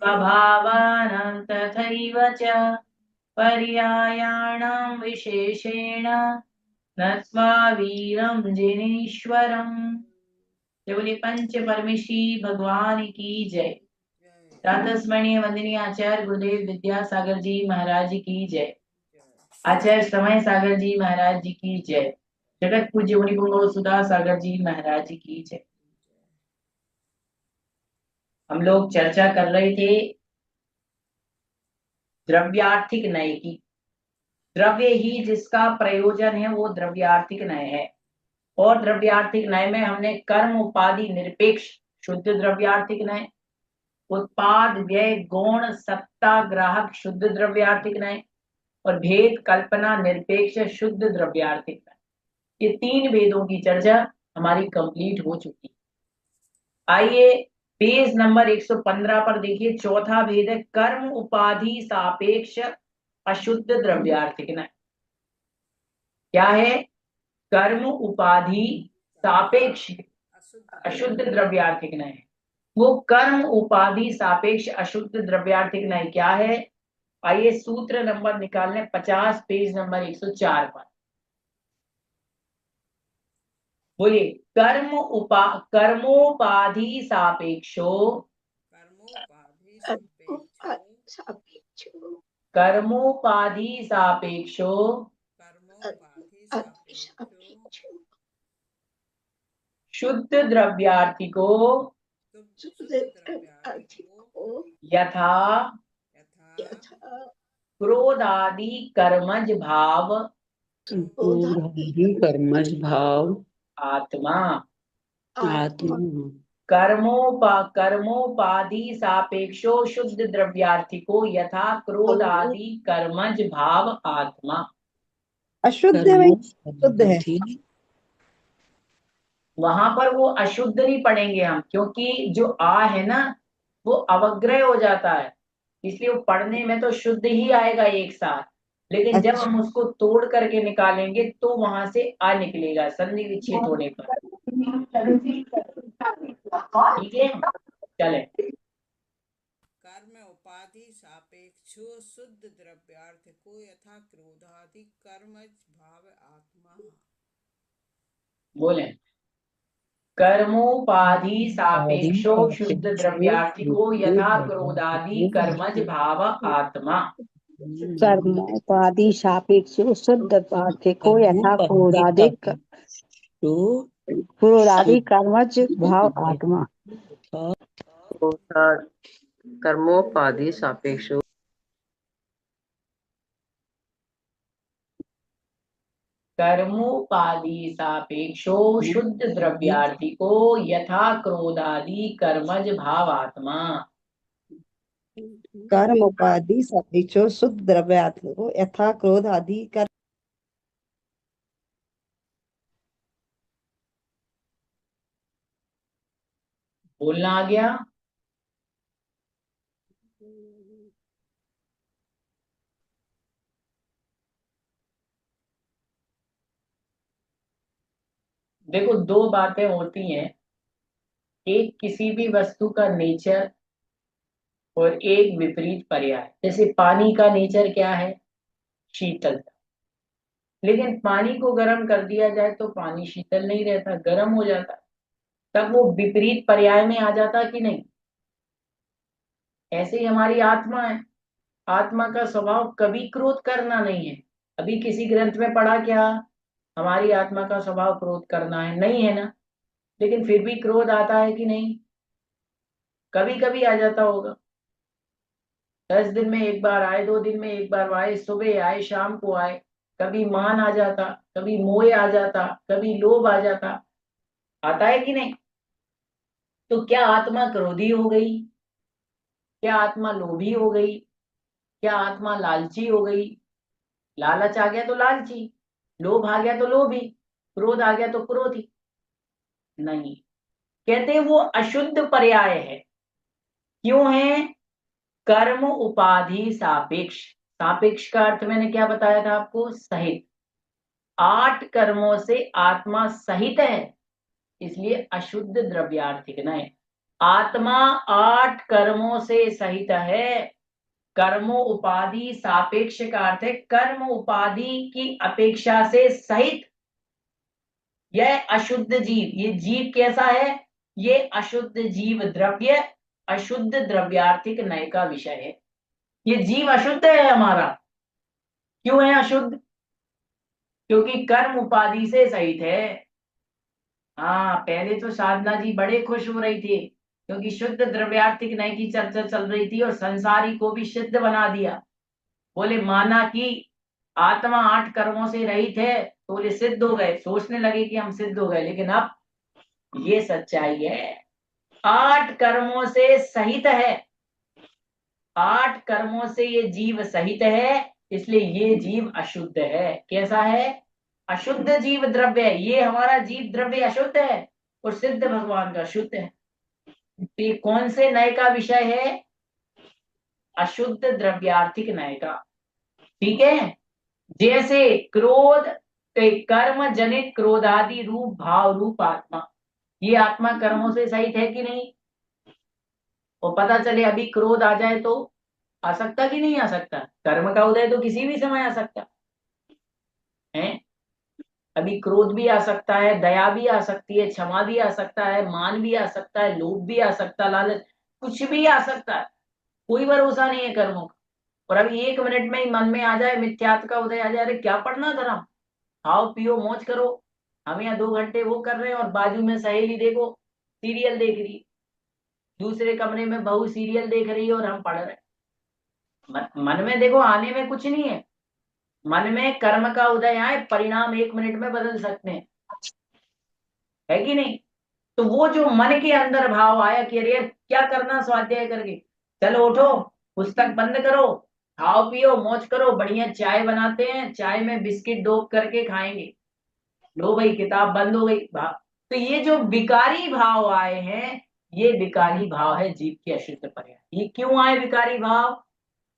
स्वभावानां तथैव च पर्यायाणां विशेषेण नत्वा वीरं जिनेश्वरम्। बोले पंच परमेशी भगवान की जय। प्रातस्मरणीय वंदनीय आचार्य गुरुदेव विद्यासागर जी महाराज की जय। आचार्य समय सागर जी महाराज जी की जय। जगत पूज्य मुनि पुंगव सुधा सागर जी महाराज की जय। हम लोग चर्चा कर रहे थे द्रव्यार्थिक नय की। द्रव्य ही जिसका प्रयोजन है वो द्रव्यार्थिक नय है। और द्रव्यार्थिक नय में हमने कर्म उपाधि निरपेक्ष शुद्ध द्रव्यार्थिक नय, उत्पाद व्यय गौण सत्ता ग्राहक शुद्ध द्रव्यार्थिक नय और भेद कल्पना निरपेक्ष शुद्ध द्रव्यार्थिक नय। ये तीन भेदों की चर्चा हमारी कंप्लीट हो चुकी। आइए पेज नंबर 115 पर देखिए, चौथा भेद है कर्म उपाधि सापेक्ष अशुद्ध द्रव्यार्थिक नय। क्या है? कर्म उपाधि सापेक्ष अशुद्ध द्रव्यार्थिक नय। वो कर्म उपाधि सापेक्ष अशुद्ध द्रव्यार्थिक नय क्या है? आइए सूत्र नंबर निकालने 50 पेज नंबर 104 पर। बोलिए कर्मोपाधि सापेक्षो कर्मोपाधि सापेक्षो शुद्ध द्रव्यार्थिको यथा क्रोधादि कर्मज भाव कर्मज भाव आत्मा आत्मा कर्मोपाधि सापेक्षो शुद्ध द्रव्यार्थिको यथा क्रोधादि कर्मज भाव आत्मा। अशुद्ध है, शुद्ध है। वहां पर वो अशुद्ध नहीं पढ़ेंगे हम, क्योंकि जो आ है ना वो अवग्रह हो जाता है, इसलिए वो पढ़ने में तो शुद्ध ही आएगा एक साथ, लेकिन जब हम उसको तोड़ करके निकालेंगे तो वहां से आ निकलेगा संधि विच्छेद होने पर। ठीक है, चले। कर्म उपाधि सापेक्षो शुद्ध द्रव्यार्थिको यथा क्रोधादि कर्मज भाव आत्मा। बोले कर्मोपाधि सापेक्षो शुद्ध द्रव्यार्थिको यथा क्रोधादि कर्मज भाव आत्मा। कर्मोपाधि सापेक्षो शुद्ध पार्थिको यथा क्रोधादि कर्मज भाव आत्मा। कर्मोपाधि सापेक्षो कर्मोपाधि सापेक्षो शुद्ध द्रव्यार्थिको यथा क्रोधादि कर्मज भाव आत्मा। कर्म उपाधि सापेक्षो शुद्ध द्रव्यात्मको यथा क्रोध आदि कर। बोलना आ गया? देखो दो बातें होती हैं, एक किसी भी वस्तु का नेचर और एक विपरीत पर्याय। जैसे पानी का नेचर क्या है? शीतलता। लेकिन पानी को गर्म कर दिया जाए तो पानी शीतल नहीं रहता, गर्म हो जाता, तब वो विपरीत पर्याय में आ जाता कि नहीं? ऐसे ही हमारी आत्मा है, आत्मा का स्वभाव कभी क्रोध करना नहीं है। अभी किसी ग्रंथ में पढ़ा क्या हमारी आत्मा का स्वभाव क्रोध करना है? नहीं है ना। लेकिन फिर भी क्रोध आता है कि नहीं? कभी कभी आ जाता होगा। 10 दिन में एक बार आए, 2 दिन में एक बार आए, सुबह आए शाम को आए, कभी मान आ जाता, कभी मोह आ जाता, कभी लोभ आ जाता, आता है कि नहीं? तो क्या आत्मा क्रोधी हो गई? क्या आत्मा लोभी हो गई? क्या आत्मा लालची हो गई? लालच आ गया तो लालची, लोभ आ गया तो लोभी, क्रोध आ गया तो क्रोधी? नहीं, कहते हैं वो अशुद्ध पर्याय है। क्यों है? कर्म उपाधि सापेक्ष। सापेक्ष का अर्थ मैंने क्या बताया था आपको? सहित। 8 कर्मों से आत्मा सहित है, इसलिए अशुद्ध द्रव्यार्थिक नहीं। आत्मा 8 कर्मों से सहित है। कर्म उपाधि सापेक्ष का अर्थ है कर्म उपाधि की अपेक्षा से सहित यह अशुद्ध जीव। ये जीव कैसा है? ये अशुद्ध जीव द्रव्य अशुद्ध द्रव्यार्थिक नय का विषय है। ये जीव अशुद्ध है हमारा। क्यों है अशुद्ध? क्योंकि कर्म उपाधि से सहित है। हाँ, पहले तो साधना जी बड़े खुश हो रही थी क्योंकि शुद्ध द्रव्यार्थिक नय की चर्चा चल रही थी और संसारी को भी सिद्ध बना दिया। बोले माना कि आत्मा 8 कर्मों से रहित है, तो बोले सिद्ध हो गए, सोचने लगे कि हम सिद्ध हो गए। लेकिन अब ये सच्चाई है, 8 कर्मों से सहित है। 8 कर्मों से ये जीव सहित है, इसलिए ये जीव अशुद्ध है। कैसा है? अशुद्ध जीव द्रव्य है। ये हमारा जीव द्रव्य अशुद्ध है और सिद्ध भगवान का शुद्ध है। तो ये कौन से नय का विषय है? अशुद्ध द्रव्यार्थिक नय का। ठीक है। जैसे क्रोध, कर्म जनित क्रोधादि रूप भाव रूप आत्मा, ये आत्मा कर्मों से सहित है कि नहीं? और पता चले अभी क्रोध आ जाए तो आ सकता कि नहीं आ सकता? कर्म का उदय तो किसी भी समय आ सकता है। अभी क्रोध भी आ सकता है, दया भी आ सकती है, क्षमा भी आ सकता है, मान भी आ सकता है, लोभ भी आ सकता है, लालच, कुछ भी आ सकता है। कोई भरोसा नहीं है कर्मों का। और अभी 1 मिनट में ही मन में आ जाए, मिथ्यात्व का उदय आ जाए, अरे क्या पढ़ना धर्म, खाओ पियो मौज करो। हम यहाँ 2 घंटे वो कर रहे हैं और बाजू में सहेली देखो सीरियल देख रही, दूसरे कमरे में बहू सीरियल देख रही है और हम पढ़ रहे हैं। मन में देखो आने में कुछ नहीं है। मन में कर्म का उदय आए, परिणाम 1 मिनट में बदल सकते हैं, है कि नहीं? तो वो जो मन के अंदर भाव आया कि अरे यार क्या करना स्वाध्याय करके, चलो उठो, पुस्तक बंद करो, खाओ पियो मौज करो, बढ़िया चाय बनाते हैं, चाय में बिस्किट डोब करके खाएंगे, लो भाई किताब बंद हो गई भाव। तो ये जो विकारी भाव आए हैं, ये विकारी भाव है जीव के अशुद्ध पर्याय। ये क्यों आए विकारी भाव?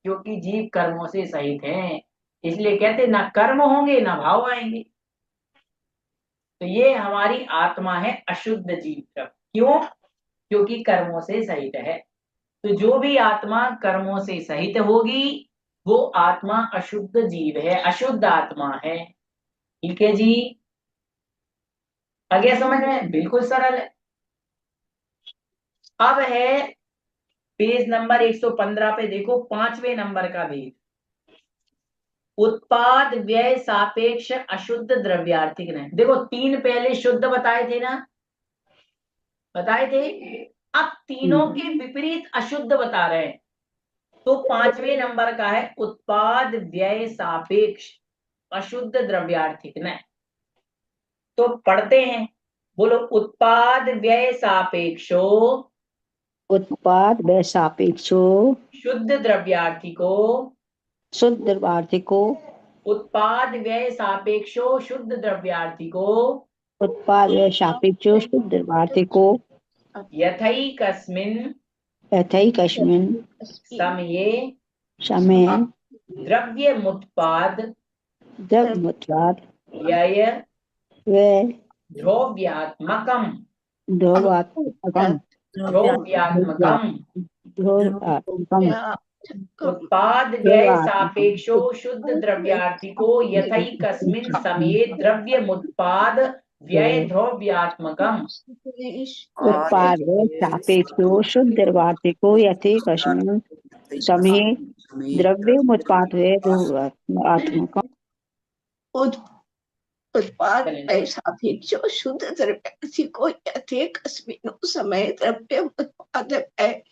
क्योंकि जीव कर्मों से सहित हैं, इसलिए कहते ना कर्म होंगे ना भाव आएंगे। तो ये हमारी आत्मा है अशुद्ध जीव। क्यों? क्योंकि कर्मों से सहित है। तो जो भी आत्मा कर्मों से सहित होगी वो आत्मा अशुद्ध जीव है, अशुद्ध आत्मा है। ठीक है जी, आगे समझ में? बिल्कुल सरल है। अब है पेज नंबर 115 पे देखो, 5वें नंबर का भेद। उत्पाद व्यय सापेक्ष अशुद्ध द्रव्यार्थिक नहीं। देखो 3 पहले शुद्ध बताए थे ना, बताए थे। अब तीनों के विपरीत अशुद्ध बता रहे हैं। तो 5वें नंबर का है उत्पाद व्यय सापेक्ष अशुद्ध द्रव्यार्थिक नहीं। तो पढ़ते हैं, बोलो उत्पाद व्यय सापेक्षो उत्पाद व्यय सापेक्षो शुद्ध द्रव्यार्थिको शुद्ध द्रव्यार्थिको उत्पाद व्यय सापेक्षो शुद्ध द्रव्यार्थिको उत्पाद व्यय सापेक्षो शुद्ध द्रव्यार्थिको यथैकस्मिन् यथैकस्मिन् समये समये द्रव्यमुत्पाद द्रव्योत्पाद व्यय व्यय द्रव्यात्मकम् द्रव्यात्मकम् द्रव्यात्मकम् द्रव्यात्मकम् उत्पाद व्यय सापेक्षो शुद्ध द्रव्यार्थिको यथैकस्मिन् समये द्रव्यमुत्पाद व्यय द्रव्यात्मकम् उत्पाद व्यय सापेक्षो शुद्ध द्रव्यार्थिको यथैकस्मिन् समये द्रव्योत्पाद व्यय द्रव्यात्मकम् उत्पाद व्यय सापेक्षो शुद्ध द्रव्यार्थिको यथैकस्मिन् समये द्रव्योत्पाद व्यय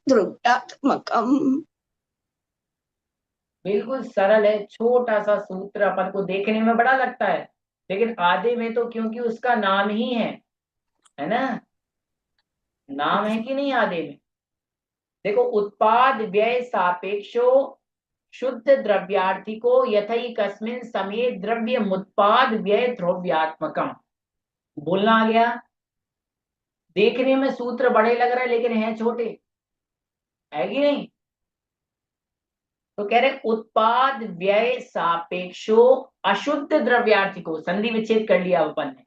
द्रव्यात्मकम्। बिल्कुल सरल है, छोटा सा सूत्र, अपन को देखने में बड़ा लगता है, लेकिन आधे में तो क्योंकि उसका नाम ही है ना, नाम है कि नहीं आधे में। देखो, उत्पाद व्यय सापेक्षो शुद्ध द्रव्यार्थिको यथैकस्मिन् समये द्रव्यमुत्पाद व्यय द्रव्यात्मकम। बोलना आ गया। देखने में सूत्र बड़े लग रहे हैं लेकिन हैं छोटे, है कि नहीं। तो कह रहे उत्पाद व्यय सापेक्षो अशुद्ध द्रव्यार्थिको, संधि विच्छेद कर लिया अपन ने।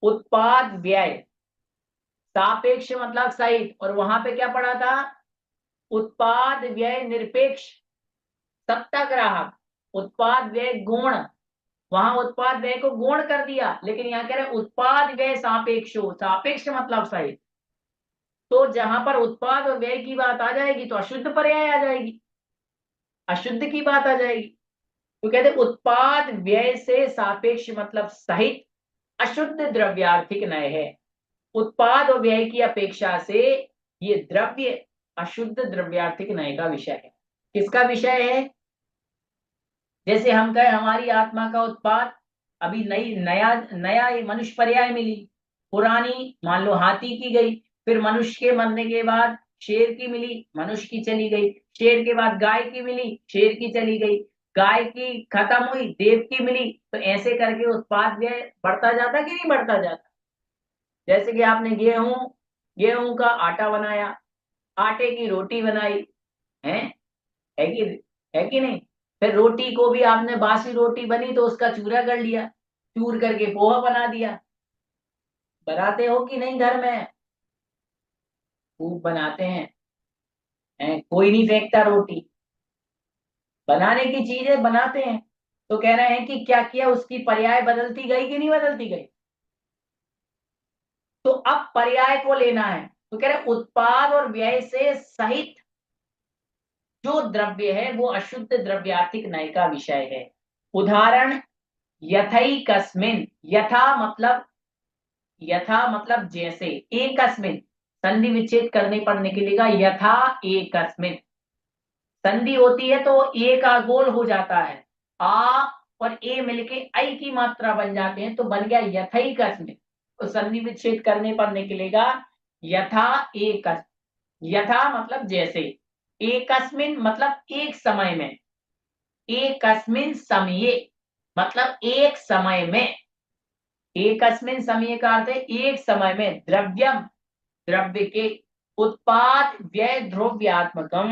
उत्पाद व्यय सापेक्ष मतलब सहित, और वहां पे क्या पढ़ा था, उत्पाद व्यय निरपेक्ष सत्ताग्राहक, उत्पाद व्यय गुण, वहां उत्पाद व्यय को गुण कर दिया, लेकिन यहाँ कह रहे उत्पाद व्यय सापेक्षो, सापेक्ष मतलब सहित। तो जहां पर उत्पाद और व्यय की बात आ जाएगी तो अशुद्ध पर्याय आ जाएगी, अशुद्ध की बात आ जाएगी। तो कहते उत्पाद व्यय से सापेक्ष मतलब सहित अशुद्ध द्रव्यार्थिक नय है। उत्पाद और व्यय की अपेक्षा से ये द्रव्य अशुद्ध द्रव्यार्थिक नय का विषय है। किसका विषय है। जैसे हम कहे हमारी आत्मा का उत्पाद, अभी नई नया नया मनुष्य पर्याय मिली, पुरानी मान लो हाथी की गई, फिर मनुष्य के मरने के बाद शेर की मिली, मनुष्य की चली गई, शेर के बाद गाय की मिली, शेर की चली गई, गाय की खत्म हुई, देव की मिली। तो ऐसे करके उत्पाद व्यय बढ़ता जाता कि नहीं बढ़ता जाता। जैसे कि आपने गेहूं का आटा बनाया, आटे की रोटी बनाई, है है कि है कि नहीं। फिर रोटी को भी आपने, बासी रोटी बनी तो उसका चूरा कर लिया, चूर करके पोहा बना दिया। बनाते हो कि नहीं घर में, खूब बनाते हैं, कोई नहीं फेंकता रोटी, बनाने की चीज है, बनाते हैं। तो कह रहे हैं कि क्या किया, उसकी पर्याय बदलती गई कि नहीं बदलती गई। तो अब पर्याय को लेना है, तो कह रहे उत्पाद और व्यय से सहित जो द्रव्य है वो अशुद्ध द्रव्यार्थिक नय का विषय है। उदाहरण, यथैकस्मिन्, यथा मतलब जैसे, एकस्मिन् संधि विच्छेद करने पर निकलेगा यथा एकस्मिन्। संधि होती है तो ए का गोल हो जाता है, आ और ए मिलके ऐ की मात्रा बन जाते हैं, तो बन गया यथैकस्मिन्। तो संधि विच्छेद करने पर निकलेगा यथा एक, यथा मतलब जैसे, एकस्मिन् मतलब एक समय में, एकस्मिन् समये मतलब एक समय में, एकस्मिन् समय का अर्थ है एक समय में, द्रव्यम द्रव्य के, उत्पाद व्यय द्रव्यात्मकम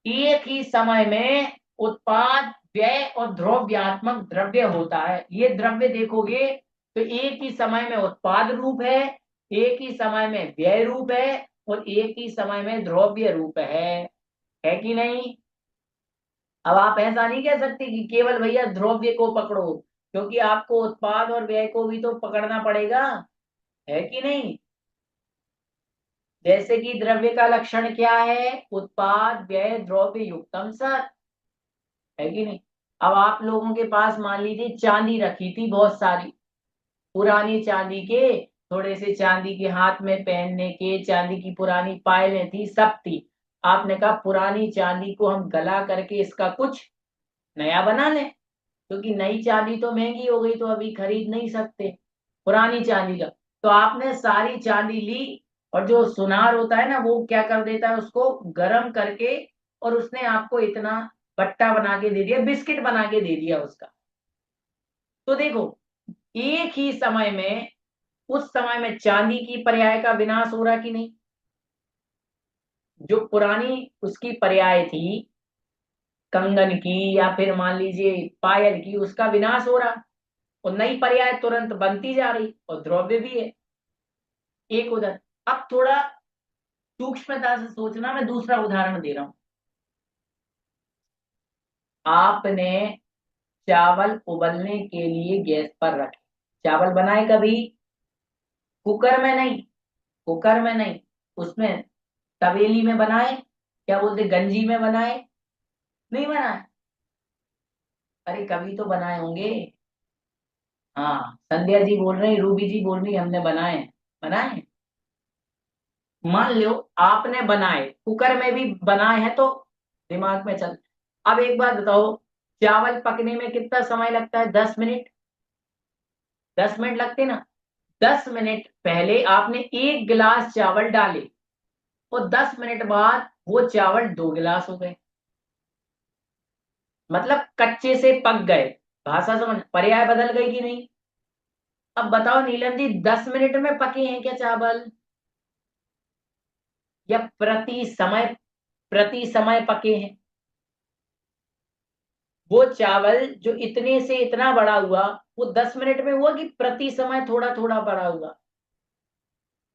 एक ही समय में उत्पाद व्यय और द्रव्यात्मक द्रव्य होता है। ये द्रव्य देखोगे तो एक ही समय में उत्पाद रूप है, एक ही समय में व्यय रूप है, और एक ही समय में द्रव्य रूप है कि नहीं। अब आप ऐसा नहीं कह सकते कि केवल भैया द्रव्य को पकड़ो, क्योंकि आपको उत्पाद और व्यय को भी तो पकड़ना पड़ेगा, है कि नहीं। जैसे कि द्रव्य का लक्षण क्या है, उत्पाद व्यय द्रव्य युक्तम सत, है कि नहीं। अब आप लोगों के पास मान लीजिए चांदी रखी थी बहुत सारी, पुरानी चांदी के, थोड़े से चांदी के हाथ में पहनने के, चांदी की पुरानी पायलें थी, सब थी। आपने कहा पुरानी चांदी को हम गला करके इसका कुछ नया बना लें, क्योंकि नई चांदी तो महंगी हो गई तो अभी खरीद नहीं सकते पुरानी चांदी का। तो आपने सारी चांदी ली, और जो सुनार होता है ना वो क्या कर देता है, उसको गर्म करके, और उसने आपको इतना बट्टा बना के दे दिया, बिस्किट बना के दे दिया उसका। तो देखो, एक ही समय में, उस समय में चांदी की पर्याय का विनाश हो रहा कि नहीं। जो पुरानी उसकी पर्याय थी कंगन की या फिर मान लीजिए पायल की, उसका विनाश हो रहा, और नई पर्याय तुरंत बनती जा रही, और द्रव्य भी है एक उधर। अब थोड़ा सूक्ष्मता से सोचना, मैं दूसरा उदाहरण दे रहा हूं। आपने चावल उबलने के लिए गैस पर रखे, चावल बनाए कभी, कुकर में नहीं, कुकर में नहीं, उसमें तवेली में बनाए, क्या बोलते गंजी में बनाए, नहीं बनाए। अरे कभी तो बनाए होंगे। हाँ, संध्या जी बोल रही, रूबी जी बोल रही हमने बनाए, बनाए। मान लो आपने बनाए, कुकर में भी बनाए हैं, तो दिमाग में चल, अब एक बात बताओ, चावल पकने में कितना समय लगता है? 10 मिनट। 10 मिनट लगते ना। 10 मिनट पहले आपने 1 गिलास चावल डाले और 10 मिनट बाद वो चावल 2 गिलास हो गए, मतलब कच्चे से पक गए। भाषा समझ, पर्याय बदल गई कि नहीं? अब बताओ नीलम जी, 10 मिनट में पके हैं क्या चावल, या प्रति समय पके हैं? वो चावल जो इतने से इतना बड़ा हुआ, वो 10 मिनट में हुआ कि प्रति समय थोड़ा थोड़ा बड़ा हुआ?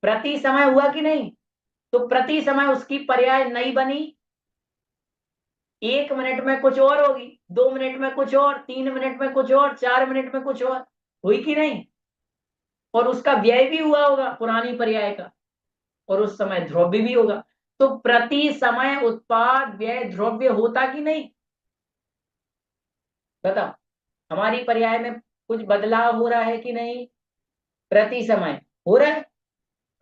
प्रति समय हुआ कि नहीं? तो प्रति समय उसकी पर्याय नहीं बनी। 1 मिनट में कुछ और होगी, 2 मिनट में कुछ और, 3 मिनट में कुछ और, 4 मिनट में कुछ और, हुई कि नहीं? और उसका व्यय भी हुआ होगा पुरानी पर्याय का, और उस समय द्रव्य भी होगा। तो प्रति समय उत्पाद व्यय द्रव्य होता कि नहीं? बताओ, हमारी पर्याय में कुछ बदलाव हो रहा है कि नहीं? प्रति समय हो रहा है।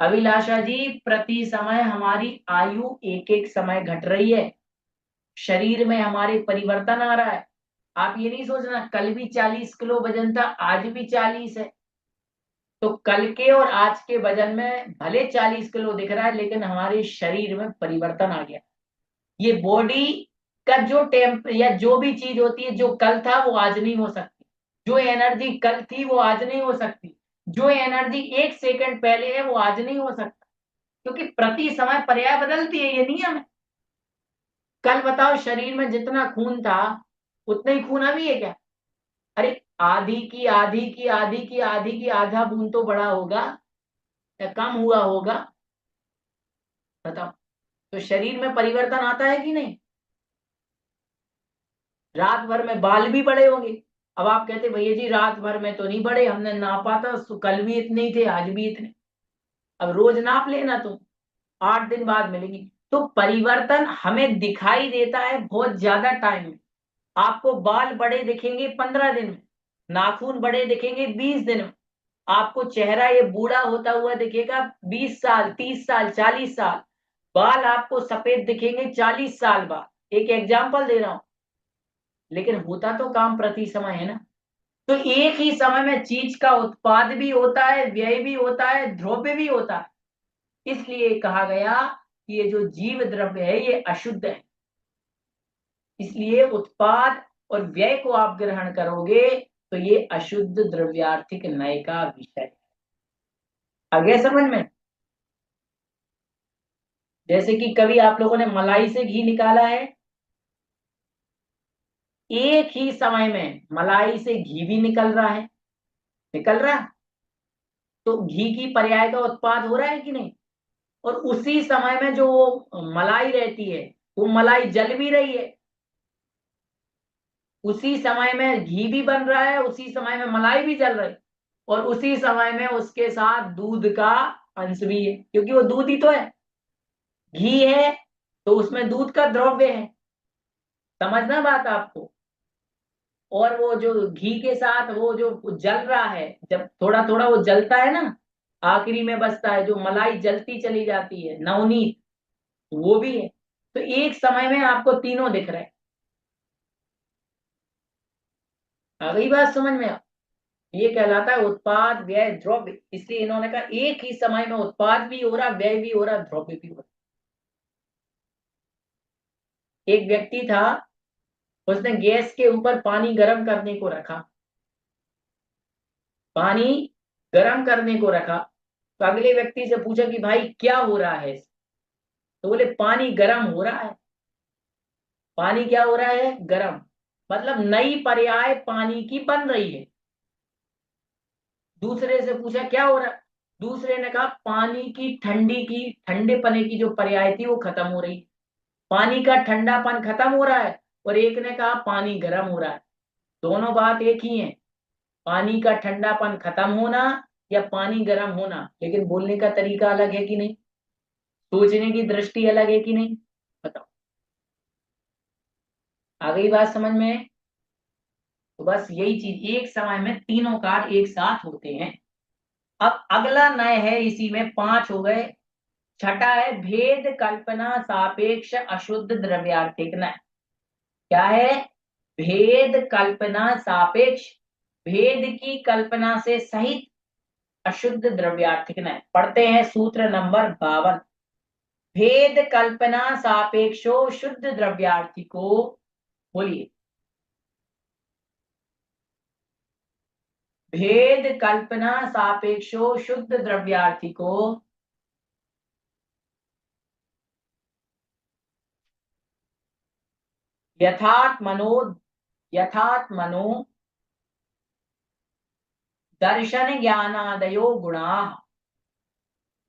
अभिलाषा जी, प्रति समय हमारी आयु एक एक समय घट रही है, शरीर में हमारे परिवर्तन आ रहा है। आप ये नहीं सोचना कल भी 40 किलो वजन था, आज भी 40 है। तो कल के और आज के वजन में भले 40 किलो दिख रहा है, लेकिन हमारे शरीर में परिवर्तन आ गया। ये बॉडी का जो टेम्प या जो भी चीज होती है, जो कल था वो आज नहीं हो सकती, जो एनर्जी कल थी वो आज नहीं हो सकती, जो एनर्जी 1 सेकंड पहले है वो आज नहीं हो सकता, क्योंकि प्रति समय पर्याय बदलती है, ये नियम है। कल बताओ शरीर में जितना खून था उतना ही खून अभी है क्या? अरे आधी की आधी की आधी की आधी की आधा बूंद तो बड़ा होगा या कम हुआ होगा? बताओ। तो शरीर में परिवर्तन आता है कि नहीं? रात भर में बाल भी बड़े होंगे। अब आप कहते भैया जी रात भर में तो नहीं बड़े, हमने नापा था तो कल भी इतने ही थे, आज भी इतने। अब रोज नाप लेना तुम, 8 दिन बाद मिलेंगी। तो परिवर्तन हमें दिखाई देता है बहुत ज्यादा टाइम में। आपको बाल बड़े दिखेंगे 15 दिन में, नाखून बड़े दिखेंगे 20 दिन में, आपको चेहरा ये बूढ़ा होता हुआ दिखेगा 20 साल, 30 साल, 40 साल। बाल आपको सफेद दिखेंगे 40 साल बाद। एक एग्जाम्पल दे रहा हूं, लेकिन होता तो काम प्रति समय है ना। तो एक ही समय में चीज का उत्पाद भी होता है, व्यय भी होता है, द्रव्य भी होता है। इसलिए कहा गया कि ये जो जीव द्रव्य है ये अशुद्ध है। इसलिए उत्पाद और व्यय को आप ग्रहण करोगे तो ये अशुद्ध द्रव्यार्थिक नय का विषय है। आगे समझ में? जैसे कि कभी आप लोगों ने मलाई से घी निकाला है, एक ही समय में मलाई से घी भी निकल रहा है, निकल रहा है। तो घी की पर्याय का उत्पाद हो रहा है कि नहीं? और उसी समय में जो वो मलाई रहती है वो मलाई जल भी रही है, उसी समय में घी भी बन रहा है, उसी समय में मलाई भी जल रही है, और उसी समय में उसके साथ दूध का अंश भी है, क्योंकि वो दूध ही तो है। घी है तो उसमें दूध का द्रव्य है, समझना बात आपको। और वो जो घी के साथ वो जो जल रहा है, जब थोड़ा थोड़ा वो जलता है ना, आखिरी में बचता है जो मलाई जलती चली जाती है, नवनीत, वो भी है। तो एक समय में आपको तीनों दिख रहे हैं। आ गई बात समझ में? ये कहलाता है उत्पाद व्यय द्रव्य। इसलिए इन्होंने कहा एक ही समय में उत्पाद भी हो रहा, व्यय भी हो रहा, द्रव्य भी हो रहा। एक व्यक्ति था, उसने गैस के ऊपर पानी गर्म करने को रखा, पानी गर्म करने को रखा। तो अगले व्यक्ति से पूछा कि भाई क्या हो रहा है? तो बोले पानी गर्म हो रहा है। पानी क्या हो रहा है? गर्म। मतलब नई पर्याय पानी की बन रही है। दूसरे से पूछा क्या हो रहा है? दूसरे ने कहा पानी की ठंडे पने की जो पर्याय थी वो खत्म हो रही, पानी का ठंडापन खत्म हो रहा है। और एक ने कहा पानी गर्म हो रहा है। दोनों बात एक ही है, पानी का ठंडापन खत्म होना या पानी गर्म होना, लेकिन बोलने का तरीका अलग है कि नहीं? सोचने की दृष्टि अलग है कि नहीं? बताओ। आ गई बात समझ में? तो बस यही चीज, एक समय में तीनों कार्य एक साथ होते हैं। अब अगला नय है, इसी में 5 हो गए। छठा है भेद कल्पना सापेक्ष अशुद्ध द्रव्यार्थिक नय। क्या है? भेद कल्पना सापेक्ष, भेद की कल्पना से सहित अशुद्ध द्रव्यार्थिक न्याय। पढ़ते हैं सूत्र नंबर 52। भेद कल्पना सापेक्षो शुद्ध द्रव्यार्थिको, बोलिए। भेद कल्पना सापेक्षो शुद्ध द्रव्यार्थिको यथात्मनो दर्शन ज्ञानादयो गुणाः,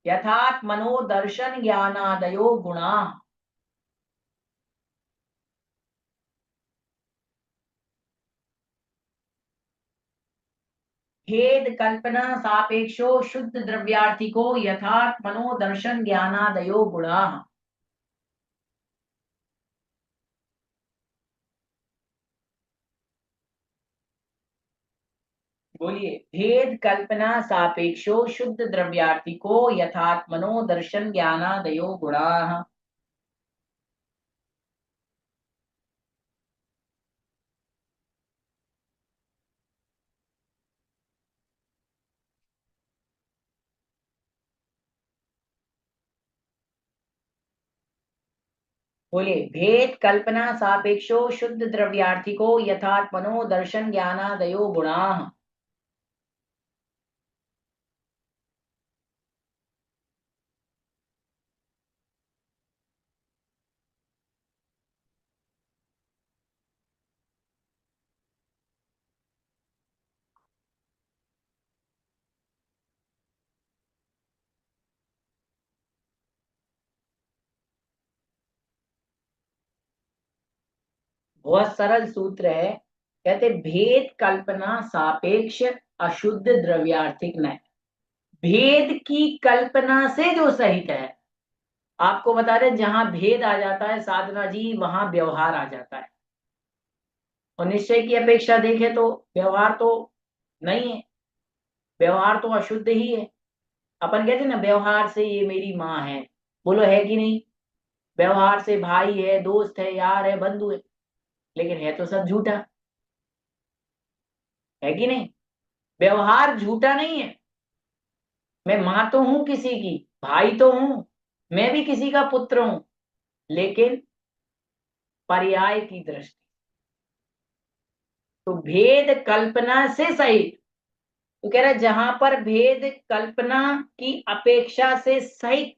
यथात्मनो दर्शन ज्ञानादयो गुणाः। भेद कल्पना सापेक्षो शुद्ध द्रव्यार्थिको यथात्मनो दर्शन ज्ञानादयो गुणाः। बोलिए। भेद कल्पना सापेक्षो शुद्ध द्रव्यार्थिको यथात्मनो दर्शन ज्ञानादयो गुणाः। बोलिए। भेद कल्पना सापेक्षो शुद्ध द्रव्यार्थिको यथात्मनो दर्शन ज्ञानादयो गुणाः। बहुत सरल सूत्र है। कहते भेद कल्पना सापेक्ष अशुद्ध द्रव्यार्थिक न्याय। भेद की कल्पना से जो सहित है, आपको बता रहे जहां भेद आ जाता है साधना जी, वहां व्यवहार आ जाता है। और निश्चय की अपेक्षा देखें तो व्यवहार तो नहीं है, व्यवहार तो अशुद्ध ही है। अपन कहते हैं ना, व्यवहार से ये मेरी माँ है, बोलो है कि नहीं? व्यवहार से भाई है, दोस्त है, यार है, बंधु है, लेकिन है तो सब झूठा, है कि नहीं? व्यवहार झूठा नहीं है। मैं माँ तो हूं किसी की, भाई तो हूं, मैं भी किसी का पुत्र हूं, लेकिन पर्याय की दृष्टि। तो भेद कल्पना से सहित, तो कह रहा है जहां पर भेद कल्पना की अपेक्षा से सहित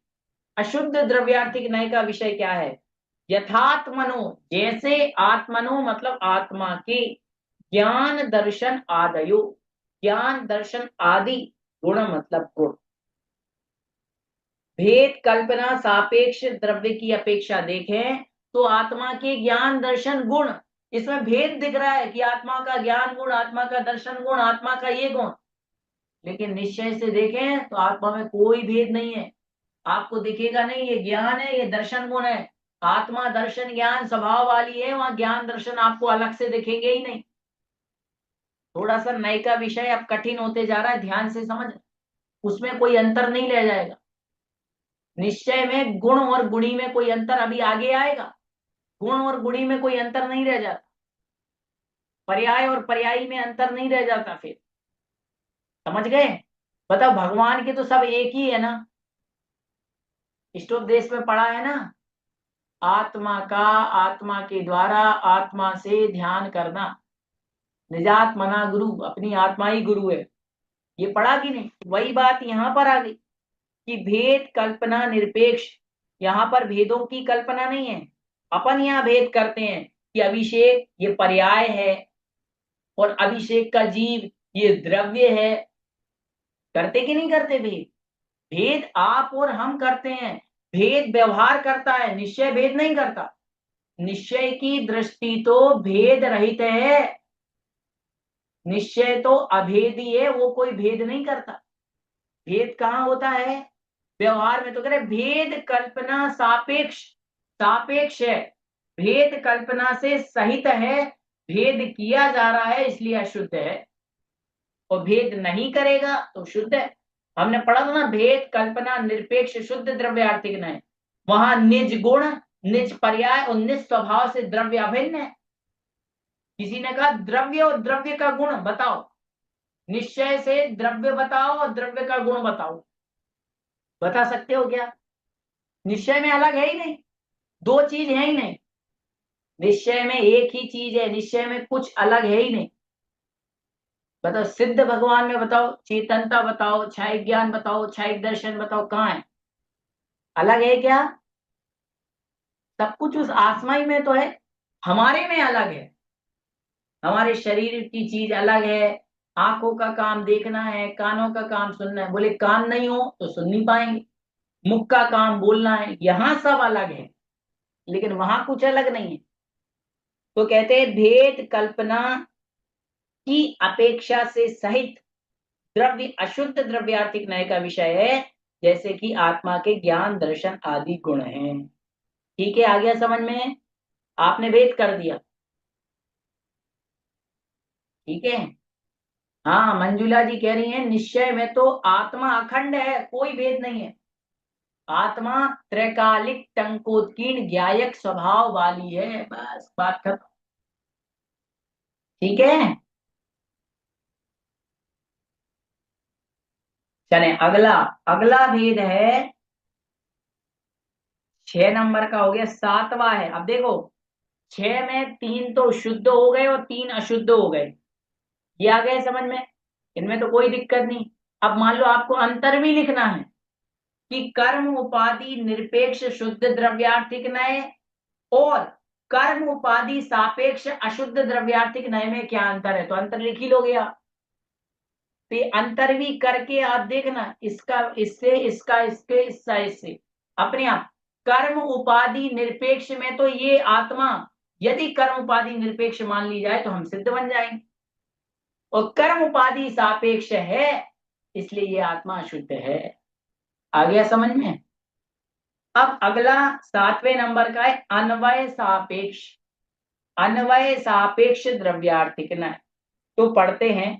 अशुद्ध द्रव्यार्थिक न्याय का विषय क्या है? यथात्मनो, जैसे आत्मनो मतलब आत्मा के, ज्ञान दर्शन आदयो, ज्ञान दर्शन आदि, गुण मतलब गुण। भेद कल्पना सापेक्ष द्रव्य की अपेक्षा देखें तो आत्मा के ज्ञान दर्शन गुण, इसमें भेद दिख रहा है कि आत्मा का ज्ञान गुण, आत्मा का दर्शन गुण, आत्मा का ये गुण। लेकिन निश्चय से देखें तो आत्मा में कोई भेद नहीं है। आपको दिखेगा नहीं ये ज्ञान है, ये दर्शन गुण है। आत्मा दर्शन ज्ञान स्वभाव वाली है, वहां ज्ञान दर्शन आपको अलग से दिखेंगे ही नहीं। थोड़ा सा नए का विषय अब कठिन होते जा रहा है, ध्यान से समझ, उसमें कोई अंतर नहीं रह जाएगा। निश्चय में गुण और गुणी में कोई अंतर अभी आगे आएगा। गुण और गुणी में कोई अंतर नहीं रह जाता, पर्याय और पर्यायी में अंतर नहीं रह जाता। फिर समझ गए? बताओ, भगवान के तो सब एक ही है ना। इष्टोपदेश में पढ़ा है ना, आत्मा का आत्मा के द्वारा आत्मा से ध्यान करना, निजात्मना गुरु, अपनी आत्मा ही गुरु है। ये पढ़ा कि नहीं? वही बात यहां पर आ गई कि भेद कल्पना निरपेक्ष, यहां पर भेदों की कल्पना नहीं है। अपन यहां भेद करते हैं कि अभिषेक ये पर्याय है और अभिषेक का जीव ये द्रव्य है। करते कि नहीं करते भेद? भेद आप और हम करते हैं। भेद व्यवहार करता है, निश्चय भेद नहीं करता। निश्चय की दृष्टि तो भेद रहित है, निश्चय तो अभेदी है, वो कोई भेद नहीं करता। भेद कहाँ होता है? व्यवहार में। तो कह रहे भेद कल्पना सापेक्ष, सापेक्ष है, भेद कल्पना से सहित है, भेद किया जा रहा है इसलिए अशुद्ध है, और भेद नहीं करेगा तो शुद्ध है। हमने पढ़ा था ना, भेद कल्पना निरपेक्ष शुद्ध द्रव्यार्थिक न्याय, वहां निज गुण, निज पर्याय और निज स्वभाव से द्रव्य अभिन्न है। किसी ने कहा द्रव्य और द्रव्य का गुण बताओ, निश्चय से द्रव्य बताओ और द्रव्य का गुण बताओ, बता सकते हो क्या? निश्चय में अलग है ही नहीं, दो चीज है ही नहीं, निश्चय में एक ही चीज है, निश्चय में कुछ अलग है ही नहीं। बताओ सिद्ध भगवान में बताओ, चेतनता बताओ, क्षयिक ज्ञान बताओ, क्षयिक दर्शन बताओ, कहाँ है? अलग है क्या? सब कुछ उस आत्मा ही में तो है, हमारे में अलग है। हमारे शरीर की चीज अलग है, आंखों का काम देखना है, कानों का काम सुनना है, बोले कान नहीं हो तो सुन नहीं पाएंगे, मुख का काम बोलना है, यहाँ सब अलग है, लेकिन वहां कुछ अलग नहीं है। तो कहते हैं भेद कल्पना की अपेक्षा से सहित द्रव्य अशुद्ध द्रव्यार्थिक न्याय का विषय है, जैसे कि आत्मा के ज्ञान दर्शन आदि गुण हैं। ठीक है, आ गया समझ में? आपने भेद कर दिया, ठीक है। हाँ, मंजुला जी कह रही हैं निश्चय में तो आत्मा अखंड है, कोई भेद नहीं है। आत्मा त्रैकालिक टंकोत्कीर्ण ज्ञायक स्वभाव वाली है, बस बात खत्म। ठीक है, चले अगला। अगला भेद है 6 नंबर का, हो गया। 7वां है। अब देखो 6 में 3 तो शुद्ध हो गए और 3 अशुद्ध हो गए, ये आ गए समझ में, इनमें तो कोई दिक्कत नहीं। अब मान लो आपको अंतर भी लिखना है कि कर्म उपाधि निरपेक्ष शुद्ध द्रव्यार्थिक नय और कर्म उपाधि सापेक्ष अशुद्ध द्रव्यार्थिक नय में क्या अंतर है, तो अंतर लिख ही लोगे आप। तो ये अंतर भी करके आप देखना, इसका इससे, इसका इसके, इसका इससे, अपने आप। कर्म उपाधि निरपेक्ष में तो ये आत्मा यदि कर्म उपाधि निरपेक्ष मान ली जाए तो हम सिद्ध बन जाएंगे, और कर्म उपाधि सापेक्ष है इसलिए ये आत्मा शुद्ध है। आ गया समझ में? अब अगला 7वें नंबर का है अन्वय सापेक्ष। अन्वय सापेक्ष द्रव्यार्थिक न, तो पढ़ते हैं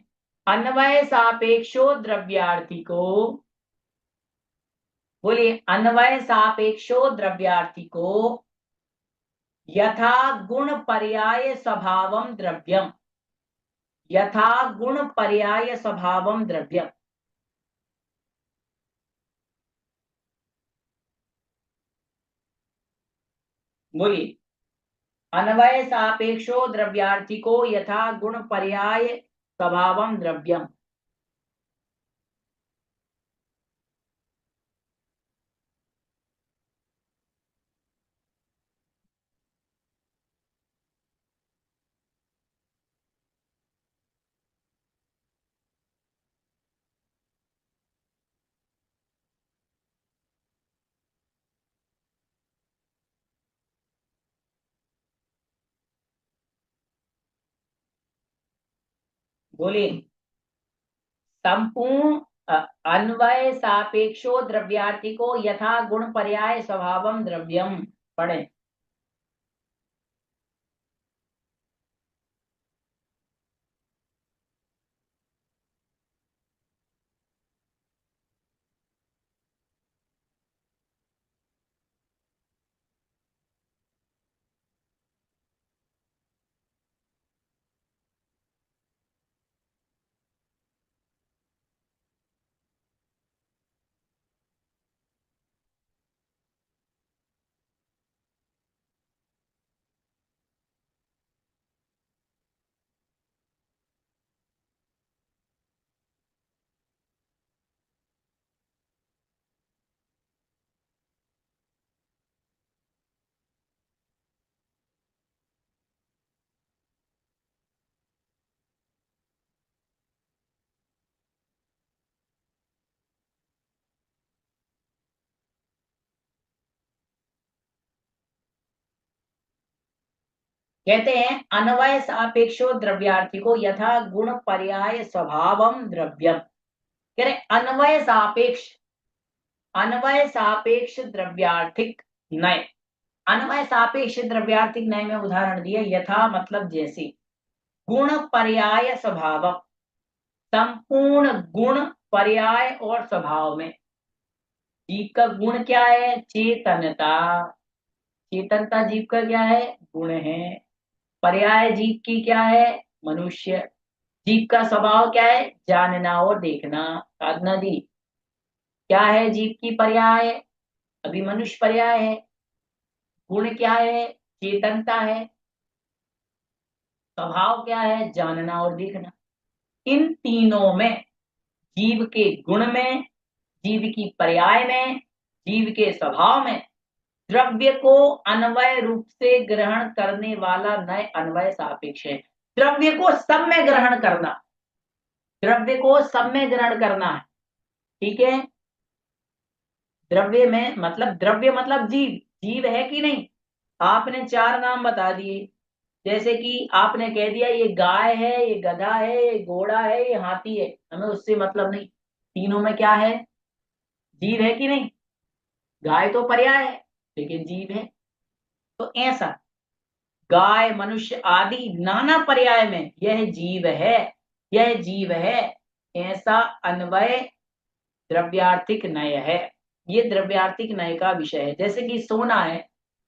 अन्वय सापेक्षो द्रव्यार्थिको, बोलिए अन्वय सापेक्षो द्रव्यार्थिको यथा गुण पर्याय स्वभावम द्रव्यम, यथा गुण पर्याय स्वभावम द्रव्यम। बोलिए अन्वय सापेक्षो द्रव्यार्थिको यथा गुण पर्याय स्वभावम द्रव्यम। बोलिए संपूर्ण अन्वय सापेक्षो द्रव्यार्थिको यथा गुण पर्याय स्वभावम द्रव्यम। पढ़े। कहते हैं अन्वय सापेक्षो द्रव्यार्थिको यथा गुण पर्याय स्वभावम द्रव्यम। कह रहे अन्वय सापेक्ष, अन्वय सापेक्ष द्रव्यार्थिक नय। अन्वय सापेक्ष द्रव्यार्थिक नय में उदाहरण दिया, यथा मतलब जैसे, गुण पर्याय स्वभाव, संपूर्ण गुण पर्याय और स्वभाव में। जीव का गुण क्या है? चेतनता, चेतनता जीव का क्या है? गुण है। पर्याय जीव की क्या है? मनुष्य। जीव का स्वभाव क्या है? जानना और देखना। साधना जी, क्या है जीव की पर्याय? अभी मनुष्य पर्याय है। गुण क्या है? चेतनता है। स्वभाव क्या है? जानना और देखना। इन तीनों में, जीव के गुण में, जीव की पर्याय में, जीव के स्वभाव में, द्रव्य को अन्वय रूप से ग्रहण करने वाला नए अन्वय सापेक्ष है। द्रव्य को सब में ग्रहण करना, द्रव्य को सब में ग्रहण करना है। ठीक है। द्रव्य में मतलब, द्रव्य मतलब जीव। जीव है कि नहीं? आपने चार नाम बता दिए। जैसे कि आपने कह दिया ये गाय है, ये गधा है, ये घोड़ा है, ये हाथी है, हमें उससे मतलब नहीं। तीनों में क्या है? जीव है कि नहीं? गाय तो पर्याय है लेकिन जीव है। तो ऐसा गाय, मनुष्य आदि नाना पर्याय में यह जीव है, यह जीव है, ऐसा अन्वय द्रव्यार्थिक नय है। ये द्रव्यार्थिक नय का विषय है। जैसे कि सोना है,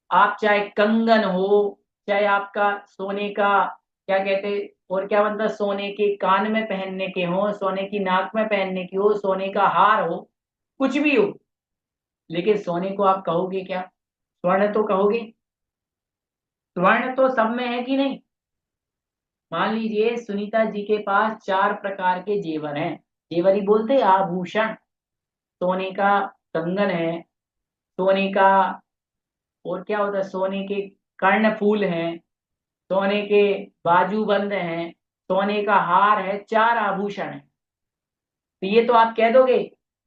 आप चाहे कंगन हो, चाहे आपका सोने का क्या कहते, और क्या बनता, सोने के कान में पहनने के हो, सोने की नाक में पहनने की हो, सोने का हार हो, कुछ भी हो, लेकिन सोने को आप कहोगे क्या? स्वर्ण तो कहोगे। स्वर्ण तो सब में है कि नहीं? मान लीजिए सुनीता जी के पास चार प्रकार के जेवर हैं, जेवर ही बोलते हैं, आभूषण। सोने का कंगन है, सोने का, और क्या होता है, सोने के कर्ण फूल हैं, सोने के बाजूबंद हैं, सोने का हार है, चार आभूषण है। तो ये तो आप कह दोगे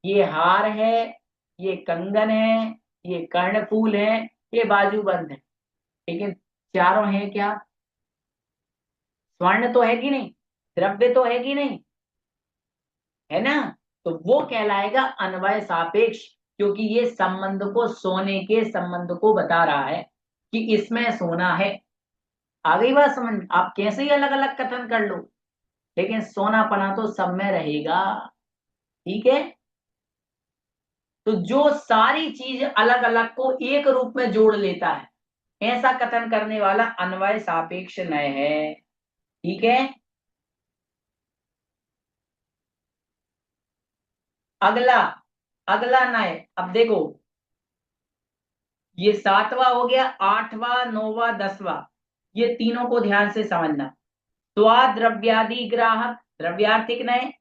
ये हार है, ये कंगन है, ये कर्णफूल है, ये बाजूबंद है, लेकिन चारों हैं क्या? स्वर्ण तो है कि नहीं? द्रव्य तो है कि नहीं? है ना? तो वो कहलाएगा अन्वय सापेक्ष, क्योंकि ये संबंध को, सोने के संबंध को बता रहा है कि इसमें सोना है। आ गई बात समझ में? आप कैसे ही अलग अलग कथन कर लो, लेकिन सोनापना तो सब में रहेगा। ठीक है। तो जो सारी चीज अलग अलग को एक रूप में जोड़ लेता है, ऐसा कथन करने वाला अन्वय सापेक्ष नय है। ठीक है। अगला, अगला नय, अब देखो, ये सातवां हो गया, आठवां, नौवां, दसवां, ये तीनों को ध्यान से समझना। स्वाद्रव्यादि ग्राहक द्रव्यार्थिक नय,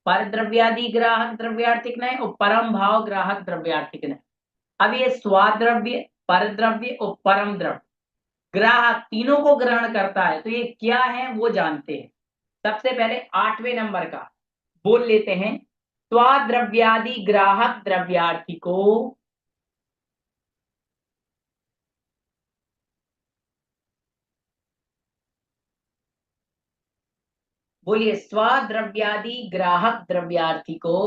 पर द्रव्यादि ग्राहक द्रव्यार्थिक नय, और परम भाव ग्राहक द्रव्यार्थिक नय। अब ये स्वाद्रव्य, पर द्रव्य और परम द्रव्य, ग्राहक तीनों को ग्रहण करता है, तो ये क्या है वो जानते हैं। सबसे पहले आठवें नंबर का बोल लेते हैं। स्वाद्रव्यादि ग्राहक द्रव्यार्थी को, बोलिए, स्वाद्रव्यादि ग्राहक द्रव्यार्थी को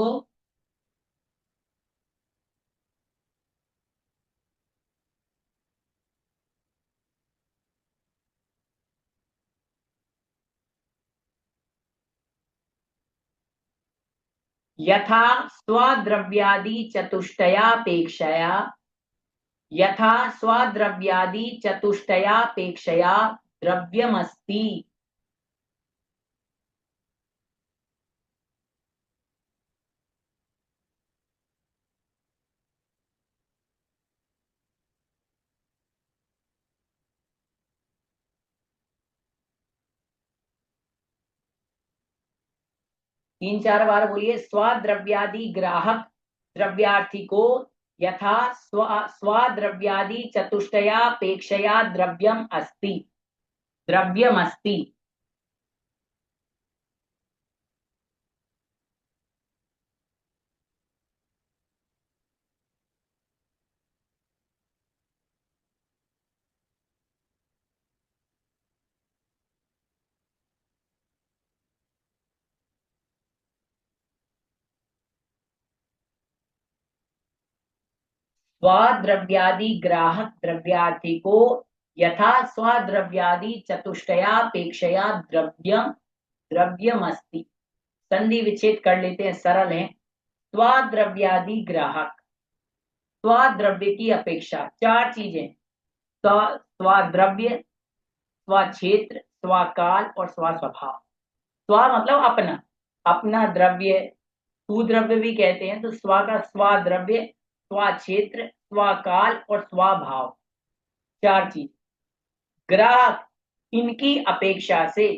यथा स्वाद्रव्यादि चतुष्टयापेक्षया, यथा स्वाद्रव्यादि चतुष्टयापेक्षया द्रव्यमस्ति। तीन चार बार बोलिए, स्वाद्रव्यादि ग्राहक द्रव्यार्थी को यथा स्वाद्रव्यादि चतुष्टयापेक्षया द्रव्यम अस्ति, द्रव्यम अस्ति। स्वाद्रव्यादि ग्राहक द्रव्यार्थी को यथा स्वाद्रव्यादि चतुष्टयापेक्षया द्रव्यम, द्रव्यमस्ति। संधि विच्छेद कर लेते हैं, सरल है। स्वाद्रव्यादि ग्राहक, स्वाद्रव्य की अपेक्षा, चार चीजें, स्वाद्रव्य, स्वक्षेत्र, स्वकाल और स्वस्वभाव। स्व मतलब अपना, अपना द्रव्य, सुद्रव्य भी कहते हैं। तो स्व का स्वद्रव्य, स्वक्षेत्र, स्वकाल और स्वभाव, चार चीज। ग्राहक इनकी अपेक्षा से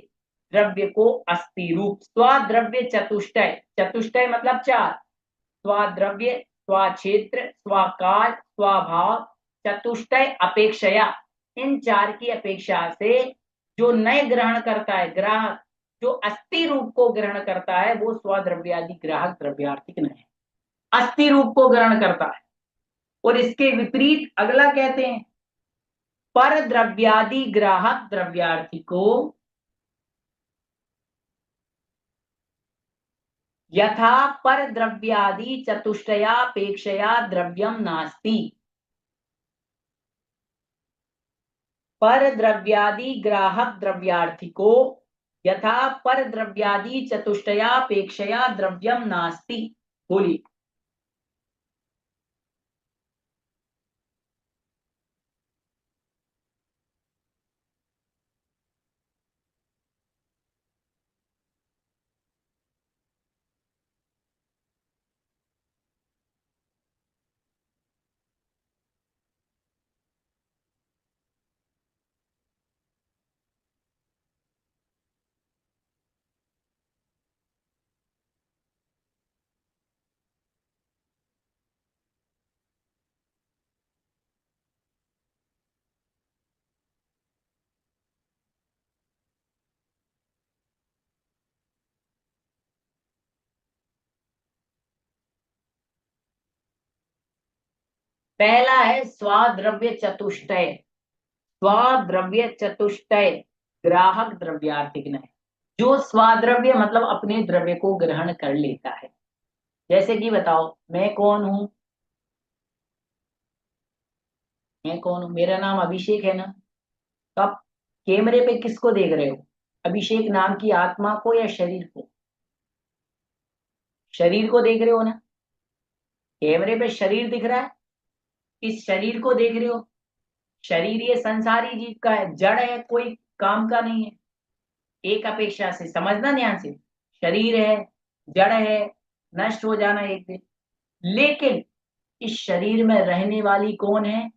द्रव्य को अस्थि रूप, स्वद्रव्य चतुष्टय, चतुष्टय मतलब चार, स्वद्रव्य, स्वक्षेत्र, स्वकाल, स्वभाव, चतुष्टय अपेक्षया, इन चार की अपेक्षा से जो नए ग्रहण करता है ग्राहक, जो अस्थि रूप को ग्रहण करता है, वो स्वद्रव्यादि ग्राहक द्रव्यार्थिक नय है, अस्थि रूप को ग्रहण करता है। और इसके विपरीत अगला कहते हैं, पर द्रव्यादि ग्राहक द्रव्यार्थी को यथा पर द्रव्यादि चतुष्टयापेक्षया द्रव्यम नास्ति। पर द्रव्यादि ग्राहक द्रव्यार्थी को यथा पर द्रव्यादि चतुष्टयापेक्षया द्रव्यम नास्ति। बोलिए। पहला है स्वाद्रव्य चतुष्टय, स्वाद्रव्य चतुष्टय ग्राहक द्रव्यार्थिक नहीं। जो स्वाद्रव्य मतलब अपने द्रव्य को ग्रहण कर लेता है। जैसे कि बताओ, मैं कौन हूं? मैं कौन हूं? मेरा नाम अभिषेक है ना। तो आप कैमरे पे किसको देख रहे हो? अभिषेक नाम की आत्मा को या शरीर को? शरीर को देख रहे हो ना। कैमरे पे शरीर दिख रहा है, इस शरीर को देख रहे हो। शरीर ये संसारी जीव का है, जड़ है, कोई काम का नहीं है। एक अपेक्षा से समझना ध्यान से, शरीर है, जड़ है, नष्ट हो जाना एक दिन। लेकिन इस शरीर में रहने वाली कौन है?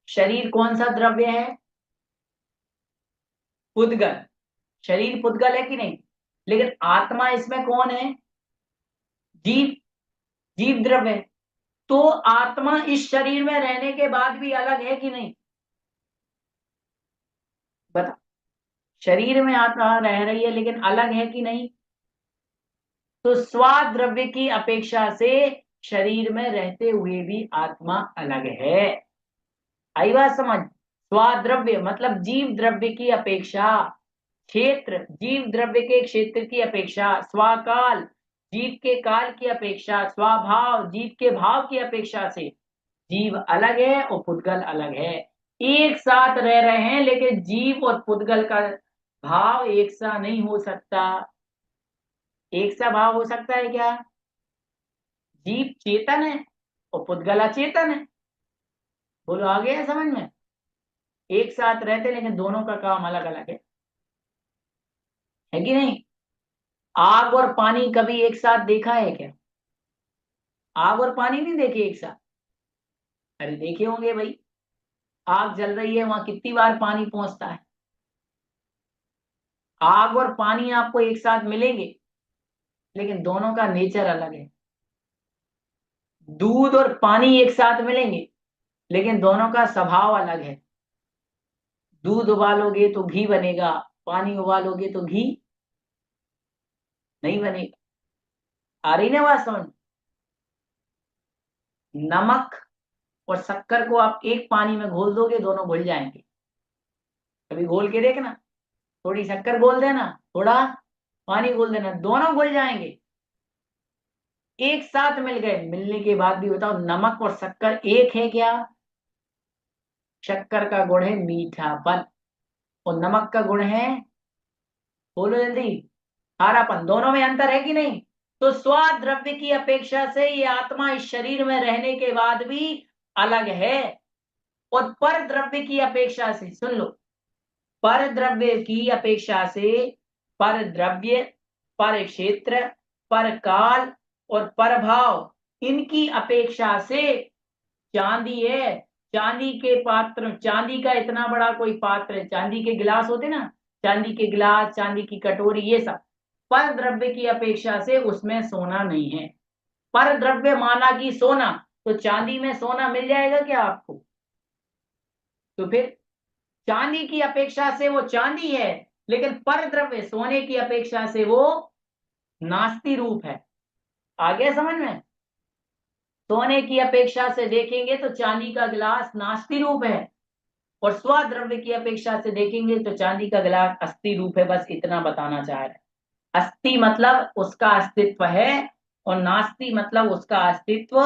शरीर कौन सा द्रव्य है? पुद्गल। शरीर पुद्गल है कि नहीं? लेकिन आत्मा इसमें कौन है? जीव, जीव द्रव्य है। तो आत्मा इस शरीर में रहने के बाद भी अलग है कि नहीं? बता। शरीर में आत्मा रह रही है लेकिन अलग है कि नहीं? तो स्वाद्रव्य की अपेक्षा से शरीर में रहते हुए भी आत्मा अलग है। आई बात समझ? स्वाद्रव्य मतलब जीव द्रव्य की अपेक्षा, क्षेत्र जीव द्रव्य के क्षेत्र की अपेक्षा, स्वाकाल जीव के काल की अपेक्षा, स्वाभाव जीव के भाव की अपेक्षा से जीव अलग है और पुद्गल अलग है। एक साथ रह रहे हैं लेकिन जीव और पुद्गल का भाव एक सा नहीं हो सकता। एक सा भाव हो सकता है क्या? जीव चेतन है और पुद्गल अचेतन है। बोलो, आ गया समझ में? एक साथ रहते लेकिन दोनों का काम अलग अलग है कि नहीं? आग और पानी कभी एक साथ देखा है क्या? आग और पानी नहीं देखे एक साथ? अरे देखे होंगे भाई। आग जल रही है, वहां कितनी बार पानी पहुंचता है। आग और पानी आपको एक साथ मिलेंगे लेकिन दोनों का नेचर अलग है। दूध और पानी एक साथ मिलेंगे लेकिन दोनों का स्वभाव अलग है। दूध उबालोगे तो घी बनेगा, पानी उबालोगे तो घी नहीं बनेगा। आ रही ना बात समझ? नमक और शक्कर को आप एक पानी में घोल दोगे, दोनों घुल जाएंगे। कभी घोल के देखना, थोड़ी शक्कर घोल देना, थोड़ा पानी घोल देना, दोनों घुल जाएंगे। एक साथ मिल गए, मिलने के बाद भी बताओ, नमक और शक्कर एक है क्या? शक्कर का गुण है मीठापन और नमक का गुण है, बोलो जल्दी, खारापन। दोनों में अंतर है कि नहीं? तो स्वाद द्रव्य की अपेक्षा से ये आत्मा इस शरीर में रहने के बाद भी अलग है। और पर द्रव्य की अपेक्षा से, सुन लो, पर द्रव्य की अपेक्षा से पर द्रव्य, पर क्षेत्र, पर काल और पर भाव, इनकी अपेक्षा से चांदी है। चांदी के पात्र, चांदी का इतना बड़ा कोई पात्र है, चांदी के गिलास होते ना, चांदी के गिलास, चांदी की कटोरी, ये सब पर द्रव्य की अपेक्षा से उसमें सोना नहीं है। पर द्रव्य माना कि सोना, तो चांदी में सोना मिल जाएगा क्या आपको? तो फिर चांदी की अपेक्षा से वो चांदी है, लेकिन पर द्रव्य सोने की अपेक्षा से वो नास्ति रूप है। आ गया समझ में? सोने की अपेक्षा से देखेंगे तो चांदी का गिलास नास्ति रूप है, और स्वद्रव्य की अपेक्षा से देखेंगे तो चांदी का गिलास अस्थि रूप है। बस इतना बताना चाह रहे हैं। अस्थि मतलब उसका अस्तित्व है, और नास्ति मतलब उसका अस्तित्व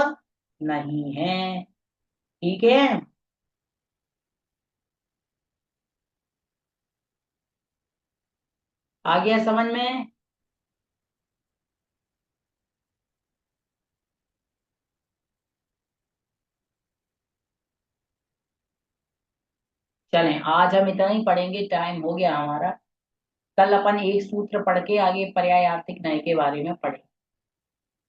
नहीं है। ठीक है? आ गया समझ में? चलें, आज हम इतना ही पढ़ेंगे, टाइम हो गया हमारा। कल अपन एक सूत्र पढ़ के आगे पर्याय आर्थिक न्याय के बारे में पढ़ें।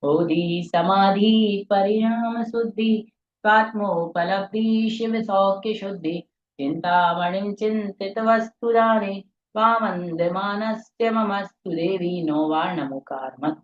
बोधि समाधि परिणाम शुद्धि, कात्मोपलब्धि शिव सौख्य शुद्धि, चिंतामणिं चिंतित वस्तु दाने, वामंद मानस्य ममस्तु देवी नो वार्णमुखार्मत्।